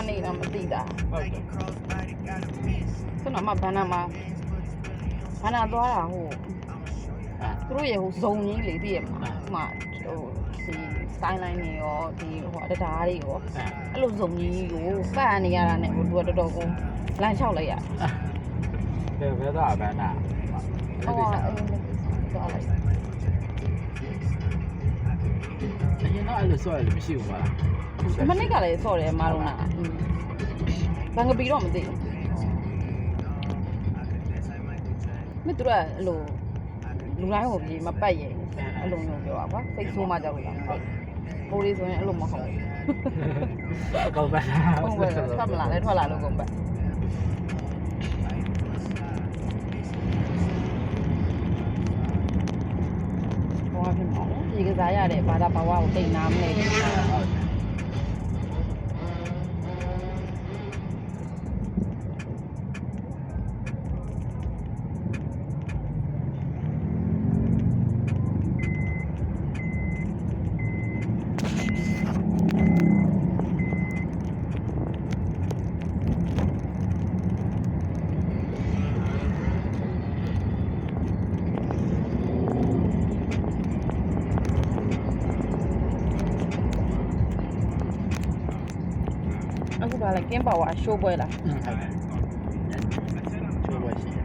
နေတာမသိတာဟုတ်တယ် ခုနမှဘန္နာမှာဘန္နာသွားတာဟိုသူတို့ရဲ့ဟိုဇုံကြီးလေသိရမှာဟိုဒီ skyline တွေရောဒီဟိုတံတားတွေရောအဲ့လိုဇုံကြီးကိုပတ်နေရတာနဲ့ဟိုသူကတော်တော်ကိုလမ်းလျှောက်လိုက်ရဘယ်တော့ဘန်းနာဟုတ်ပါဘူးသွားလိုက်အရင်တော့အဲ့လိုဆော့ရလို့မရှိဘူးပါလားမနစ်ကလည်းဆော့တယ်မာလုံးနာဘန်ကပီတော့မသိဘူးမင်းတို့ကအဲ့လိုလူတိုင်းကိုပြေမပတ်ရဲ့အဲ့လိုမျိုးပြောတာကွာစိတ်ဆိုးမှကြောက်လို့လားပိုးလေးဆိုရင်အဲ့လိုမဟုတ်ဘူးကောင်းပါဟုတ်ပဲထွက်မလာလဲထွက်လာလို့ကုန်ပဲဘောဖြစ်မှာလေဒီကစားရတဲ့ဘာသာဘာဝကိုတိတ်နာမလဲအခုပါလေကင်းပါဝါရှိုးပွဲလားဟုတ်တယ်ချိုးပွဲရှိတယ်